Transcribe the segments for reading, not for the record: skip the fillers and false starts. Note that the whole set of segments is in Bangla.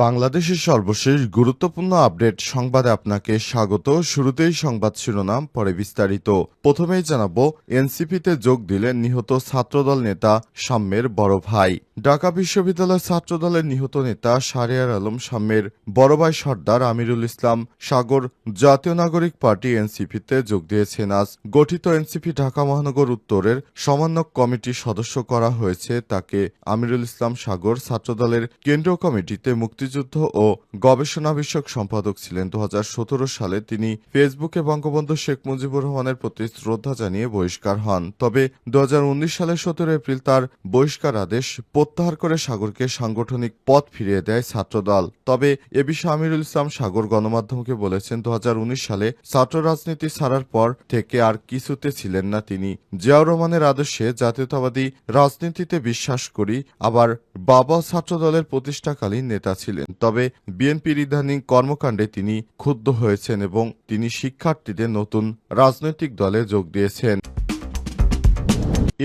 বাংলাদেশের সর্বশেষ গুরুত্বপূর্ণ আপডেট সংবাদে আপনাকে স্বাগত। শুরুতেই সংবাদ শিরোনাম, পরে বিস্তারিত। প্রথমেই জানাবো, এনসিপিতে যোগ দিলেন নিহত ছাত্রদল নেতা সাম্যের বড় ভাই। ঢাকা বিশ্ববিদ্যালয় ছাত্রদলের নিহত নেতা শাহরিয়ার আলম সাম্যের বড় ভাই সর্দার আমিরুল ইসলাম সাগর জাতীয় নাগরিক পার্টি এনসিপিতে যোগ দিয়েছেন। আজ গঠিত এনসিপি ঢাকা মহানগর উত্তরের সমন্বয়ক কমিটির সদস্য করা হয়েছে তাকে। আমিরুল ইসলাম সাগর ছাত্রদলের কেন্দ্রীয় কমিটিতে মুক্তিযুদ্ধ ও গবেষণা বিষয়ক সম্পাদক ছিলেন। 2017 সালে তিনি ফেসবুকে বঙ্গবন্ধু শেখ মুজিবুর রহমানের প্রতি শ্রদ্ধা জানিয়ে বহিষ্কার হন। তবে 2019 সালের 17 এপ্রিল তার বহিষ্কার আদেশ প্রত্যাহার করে সাগরকে সাংগঠনিক পদ ফিরিয়ে দেয় ছাত্রদল। তবে এ বিষয়ে আমিরুল ইসলাম সাগর গণমাধ্যমকে বলেছেন, 2019 সালে ছাত্র রাজনীতি ছাড়ার পর থেকে আর কিছুতে ছিলেন না তিনি। জিয়াউর রহমানের আদর্শে জাতীয়তাবাদী রাজনীতিতে বিশ্বাস করি। আবার বাবা ছাত্রদলের প্রতিষ্ঠাকালীন নেতা ছিলেন। তবে বিএনপির ইদানিং কর্মকাণ্ডে তিনি ক্ষুব্ধ হয়েছেন এবং তিনি শিক্ষার্থীদের নতুন রাজনৈতিক দলে যোগ দিয়েছেন।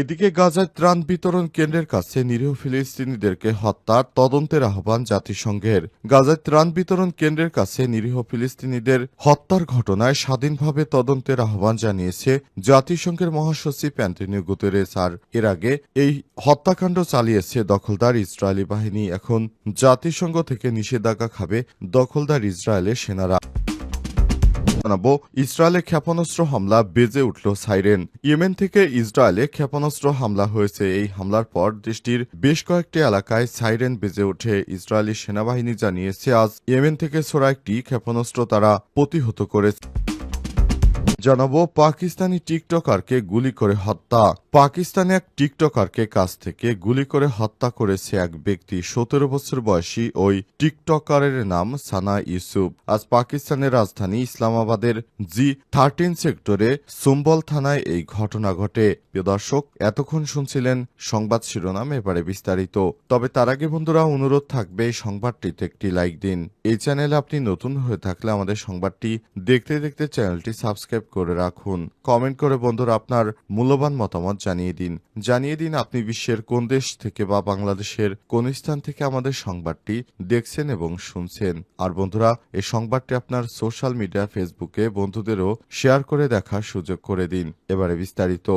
এদিকে গাজায় ত্রাণ বিতরণ কেন্দ্রের কাছে নিরীহ ফিলিস্তিনিদেরকে হত্যার তদন্তের আহ্বান জাতিসংঘের। গাজায় ত্রাণ বিতরণ কেন্দ্রের কাছে নিরীহ ফিলিস্তিনিদের হত্যার ঘটনায় স্বাধীনভাবে তদন্তের আহ্বান জানিয়েছে জাতিসংঘের মহাসচিব অ্যান্টনিও গুতেরেস। আর এর আগে এই হত্যাকাণ্ড চালিয়েছে দখলদার ইসরায়েলি বাহিনী। এখন জাতিসংঘ থেকে নিষেধাজ্ঞা খাবে দখলদার ইসরায়েলের সেনারা। ইসরায়েলে ক্ষেপণাস্ত্র হামলা, বেজে উঠল সাইরেন। ইয়েমেন থেকে ইসরায়েলে ক্ষেপণাস্ত্র হামলা হয়েছে। এই হামলার পর দেশটির বেশ কয়েকটি এলাকায় সাইরেন বেজে ওঠে। ইসরায়েলি সেনাবাহিনী জানিয়েছে, আজ ইয়েমেন থেকে ছোড়া একটি ক্ষেপণাস্ত্র তারা প্রতিহত করেছে। জানাবো, পাকিস্তানি টিকটকারকে গুলি করে হত্যা। পাকিস্তানে এক টিকটকারকে কাছ থেকে গুলি করে হত্যা করেছে এক ব্যক্তি। 17 বছর বয়সী ওই টিকটকারের নাম সানা ইউসুফ। আজ পাকিস্তানের রাজধানী ইসলামাবাদের G13 সেক্টরে সুম্বল থানায় এই ঘটনা ঘটে। প্রিয় দর্শক, এতক্ষণ শুনছিলেন সংবাদ শিরোনাম, এবারে বিস্তারিত। তবে তার আগে বন্ধুরা, অনুরোধ থাকবে এই সংবাদটিতে একটি লাইক দিন। এই চ্যানেলে আপনি নতুন হয়ে থাকলে আমাদের সংবাদটি দেখতে দেখতে চ্যানেলটি সাবস্ক্রাইব করে রাখুন। কমেন্ট করে বন্ধুরা আপনার মূল্যবান মতামত জানিয়ে দিন আপনি বিশ্বের কোন দেশ থেকে বা বাংলাদেশের কোন স্থান থেকে আমাদের সংবাদটি দেখছেন এবং শুনছেন। আর বন্ধুরা, এই সংবাদটি আপনার সোশ্যাল মিডিয়া ফেসবুকে বন্ধুদেরও শেয়ার করে দেখার সুযোগ করে দিন। এবারে বিস্তারিত।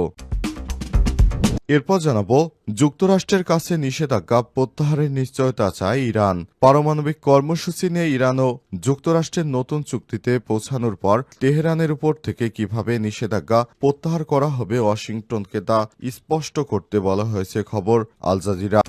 এরপর জানাবো, যুক্তরাষ্ট্রের কাছে নিষেধাজ্ঞা প্রত্যাহারের নিশ্চয়তা চায় ইরান। পারমাণবিক কর্মসূচি নিয়ে ইরান ও যুক্তরাষ্ট্রের নতুন চুক্তিতে পৌঁছানোর পর তেহরানের উপর থেকে কিভাবে নিষেধাজ্ঞা প্রত্যাহার করা হবে ওয়াশিংটনকে তা স্পষ্ট করতে বলা হয়েছে, খবর আল জাজিরা।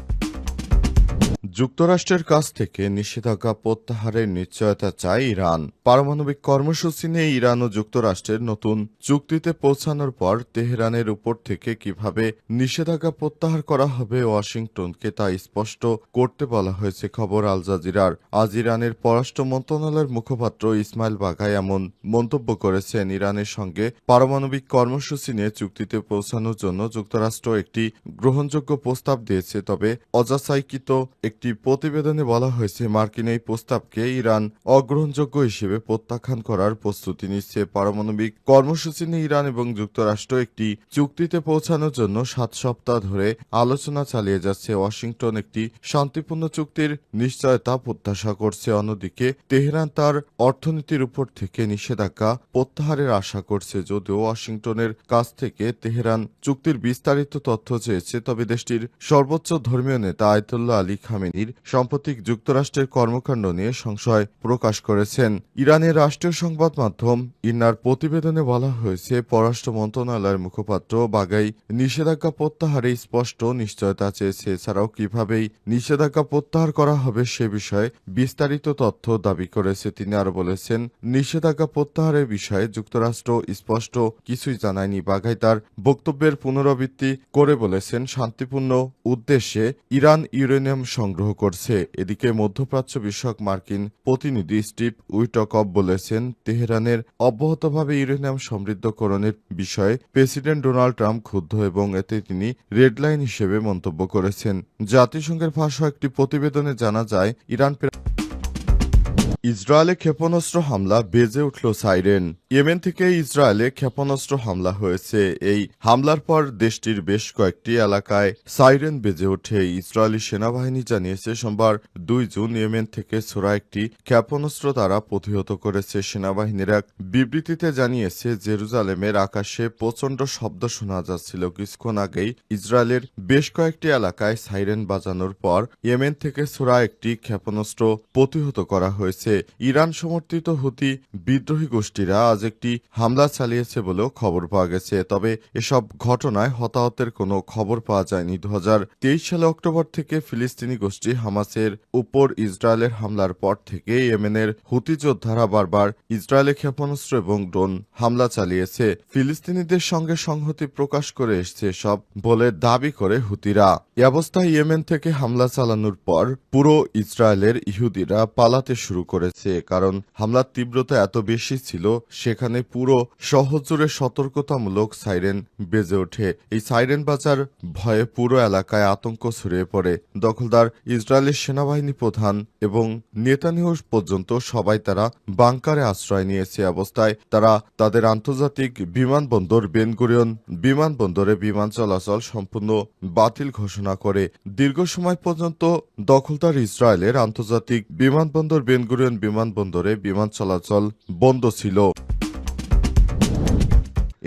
যুক্তরাষ্ট্রের কাছ থেকে নিষেধাজ্ঞা প্রত্যাহারের নিশ্চয়তা চায় ইরান। পারমাণবিক কর্মসূচি নিয়ে ইরান ও যুক্তরাষ্ট্রের নতুন চুক্তিতে পৌঁছানোর পর তেহরানের উপর থেকে কিভাবে নিষেধাজ্ঞা প্রত্যাহার করা হবে ওয়াশিংটনকে তা স্পষ্ট করতে বলা হয়েছে, খবর আল জাজিরার। আজ ইরানের পররাষ্ট্র মন্ত্রণালয়ের মুখপাত্র ইসমাইল বাঘাই এমন মন্তব্য করেছেন। ইরানের সঙ্গে পারমাণবিক কর্মসূচি নিয়ে চুক্তিতে পৌঁছানোর জন্য যুক্তরাষ্ট্র একটি গ্রহণযোগ্য প্রস্তাব দিয়েছে। তবে অযাচাইকৃত একটি প্রতিবেদনে বলা হয়েছে, মার্কিন এই প্রস্তাবকে ইরান অগ্রহণযোগ্য হিসেবে প্রত্যাখ্যান করার প্রস্তুতি নিচ্ছে। পারমাণবিক কর্মসূচি নিয়ে ইরান এবং যুক্তরাষ্ট্র একটি চুক্তিতে পৌঁছানোর জন্য 7 সপ্তাহ ধরে আলোচনা চালিয়ে যাচ্ছে। ওয়াশিংটন একটি শান্তিপূর্ণ চুক্তির নিশ্চয়তা প্রত্যাশা করছে। অন্যদিকে তেহরান তার অর্থনীতির উপর থেকে নিষেধাজ্ঞা প্রত্যাহারের আশা করছে। যদিও ওয়াশিংটনের কাছ থেকে তেহরান চুক্তির বিস্তারিত তথ্য চেয়েছে, তবে দেশটির সর্বোচ্চ ধর্মীয় নেতা আয়াতুল্লাহ আলী খামেনির সাম্প্রতিক যুক্তরাষ্ট্রের কর্মকাণ্ড নিয়ে সংশয় প্রকাশ করেছেন। ইরানের রাষ্ট্রীয় সংবাদ মাধ্যম ইরনার প্রতিবেদনে বলা হয়েছে, পররাষ্ট্র মন্ত্রণালয়ের মুখপাত্র বাগাই নিষেধাজ্ঞা প্রত্যাহারে স্পষ্ট নিশ্চয়তা চেয়েছে। এছাড়াও কিভাবেই নিষেধাজ্ঞা প্রত্যাহার করা হবে সে বিষয়ে বিস্তারিত তথ্য দাবি করেছে। তিনি আরো বলেছেন, নিষেধাজ্ঞা প্রত্যাহারের বিষয়ে যুক্তরাষ্ট্র স্পষ্ট কিছুই জানায়নি। বাগাই তার বক্তব্যের পুনরাবৃত্তি করে বলেছেন, শান্তিপূর্ণ উদ্দেশ্যে ইরান ইউরেনিয়াম সংগ্রহ করছে। এদিকে মধ্যপ্রাচ্য বিষয়ক মার্কিন প্রতিনিধি স্টিভ উইটকফ বলেছেন, তেহরানের অব্যাহতভাবে ইউরেনিয়াম সমৃদ্ধকরণের বিষয়ে প্রেসিডেন্ট ডোনাল্ড ট্রাম্প ক্ষুব্ধ এবং এতে তিনি রেডলাইন হিসেবে মন্তব্য করেছেন। জাতিসংঘের ভাষ্য একটি প্রতিবেদনে জানা যায়, ইরান ইসরায়েলে ক্ষেপণাস্ত্র হামলা, বেজে উঠল সাইরেন। ইয়েমেন থেকে ইসরায়েলে ক্ষেপণাস্ত্র হামলা হয়েছে। এই হামলার পর দেশটির বেশ কয়েকটি এলাকায় সাইরেন বেজে ওঠে। ইসরায়েলি সেনাবাহিনী জানিয়েছে সোমবার ২ জুন ইয়েমেন থেকে ছোড়া একটি ক্ষেপণাস্ত্র তারা প্রতিহত করেছে। সেনাবাহিনীর এক বিবৃতিতে জানিয়েছে জেরুজালেমের আকাশে প্রচণ্ড শব্দ শোনা যাচ্ছিল। কিছুক্ষণ আগেই ইসরায়েলের বেশ কয়েকটি এলাকায় সাইরেন বাজানোর পর ইয়েমেন থেকে ছোড়া একটি ক্ষেপণাস্ত্র প্রতিহত করা হয়েছে। ইরান সমর্থিত হুতি বিদ্রোহী গোষ্ঠীরা আজ একটি হামলা চালিয়েছে বলেও খবর পাওয়া গেছে। তবে এসব ঘটনায় হতাহতের কোনো খবর পাওয়া যায়নি। ২০২৩ সালে অক্টোবর থেকে ফিলিস্তিনি গোষ্ঠী হামাসের উপর ইসরায়েলের হামলার পর থেকে ইয়েমেনের হুতি যোদ্ধারা বারবার ইসরায়েলে ক্ষেপণাস্ত্র এবং ড্রোন হামলা চালিয়েছে। ফিলিস্তিনিদের সঙ্গে সংহতি প্রকাশ করে এসছে সব বলে দাবি করে হুতিরা। এ অবস্থায় ইয়েমেন থেকে হামলা চালানোর পর পুরো ইসরায়েলের ইহুদিরা পালাতে শুরু করেছে। কারণ হামলার তীব্রতা এত বেশি ছিল, সেখানে পুরো শহর জুড়ে সতর্কতামূলক সাইরেন বেজে ওঠে। এই সাইরেন বাজার ভয়ে পুরো এলাকায় আতঙ্ক ছড়িয়ে পড়ে। দখলদার ইসরায়েলের সেনাবাহিনী প্রধান এবং নেতানিয়াহু পর্যন্ত সবাই তারা বাংকারে আশ্রয় নিয়েছে। অবস্থায় তারা তাদের আন্তর্জাতিক বিমানবন্দর বেন গুরিয়ন বিমানবন্দরে বিমান চলাচল সম্পূর্ণ বাতিল ঘোষণা করে। দীর্ঘ সময় পর্যন্ত দখলদার ইসরায়েলের আন্তর্জাতিক বিমানবন্দর বেন গুরিয়ন বিমানবন্দরে বিমান চলাচল বন্ধ ছিল।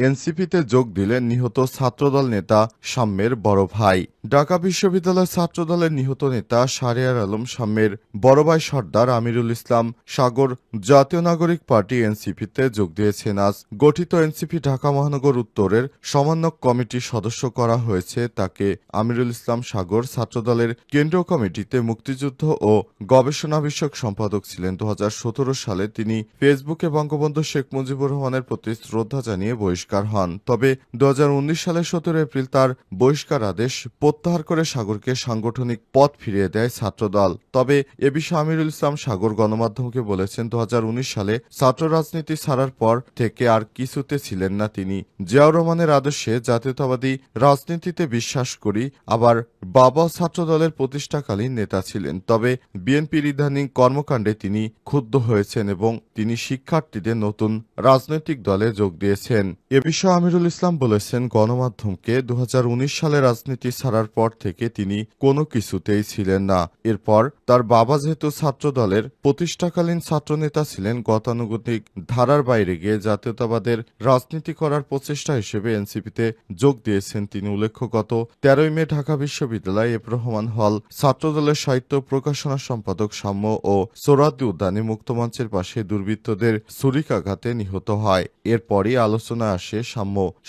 এনসিপিতে যোগ দিলেন নিহত ছাত্রদল নেতা শাম্যের বড় ভাই। ঢাকা বিশ্ববিদ্যালয় ছাত্রদলের নিহত নেতা শাহরিয়ার আলম শাম্যের বড় ভাই সর্দার আমিরুল ইসলাম সাগর জাতীয় নাগরিক পার্টি এনসিপিতে যোগ দিয়েছেন। আজ গঠিত এনসিপি ঢাকা মহানগর উত্তরের সমন্বয়ক কমিটির সদস্য করা হয়েছে তাকে। আমিরুল ইসলাম সাগর ছাত্রদলের কেন্দ্রীয় কমিটিতে মুক্তিযুদ্ধ ও গবেষণা বিষয়ক সম্পাদক ছিলেন। ২০১৭ সালে তিনি ফেসবুকে বঙ্গবন্ধু শেখ মুজিবুর রহমানের প্রতি শ্রদ্ধা জানিয়ে বহিষ্কার হন। তবে ২০১৯ সালের ১৭ এপ্রিল তার বহিষ্কার আদেশ প্রত্যাহার করে সাগরকে সাংগঠনিক পদ ফিরিয়ে দেয় ছাত্রদল। তবে এ বিষয়ে আমিরুল ইসলাম সাগর গণমাধ্যমকে বলেছেন, ২০১৯ সালে ছাত্র রাজনীতি ছাড়ার পর থেকে আর কিছুতে ছিলেন না তিনি। জিয়াউর রহমানের আদর্শে জাতীয়তাবাদী রাজনীতিতে বিশ্বাস করি। আবার বাবা ছাত্রদলের প্রতিষ্ঠাকালীন নেতা ছিলেন। তবে বিএনপির ইদানিং কর্মকাণ্ডে তিনি ক্ষুব্ধ হয়েছেন এবং তিনি শিক্ষার্থীদের নতুন রাজনৈতিক দলে যোগ দিয়েছেন। এ বিষয়ে আমিরুল ইসলাম বলেছেন গণমাধ্যমকে, ২০১৯ সালে রাজনীতি ছাড়ার পর থেকে তিনি কোনো কিছুতেই ছিলেন না। এরপর তার বাবা যেহেতু ছাত্রদলের প্রতিষ্ঠাকালীন ছাত্রনেতা ছিলেন, গতানুগতিক ধারার বাইরে গিয়ে জাতীয়তাবাদের রাজনীতি করার প্রচেষ্টা হিসেবে এনসিপিতে যোগ দিয়েছেন তিনি। উল্লেখ্য, গত ১৩ মে ঢাকা বিশ্ববিদ্যালয় এফ রহমান হল ছাত্রদলের সাহিত্য প্রকাশনা সম্পাদক শাম্য ও সোহরাওয়ার্দী উদ্যানে মুক্তমঞ্চের পাশে দুর্বৃত্তদের ছুরিকাঘাতে নিহত হয়। এরপরই আলোচনায় আসে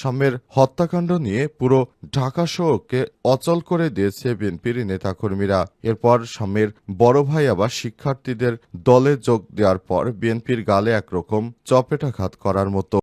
শাম্যের হত্যাকাণ্ড নিয়ে পুরো ঢাকা শহরকে অচল করে দিয়েছে বিএনপির নেতাকর্মীরা। এরপর শাম্যের বড় ভাই আবার শিক্ষার্থীদের দলে যোগ দেওয়ার পর বিএনপির গালে একরকম চপেটাঘাত করার মতো।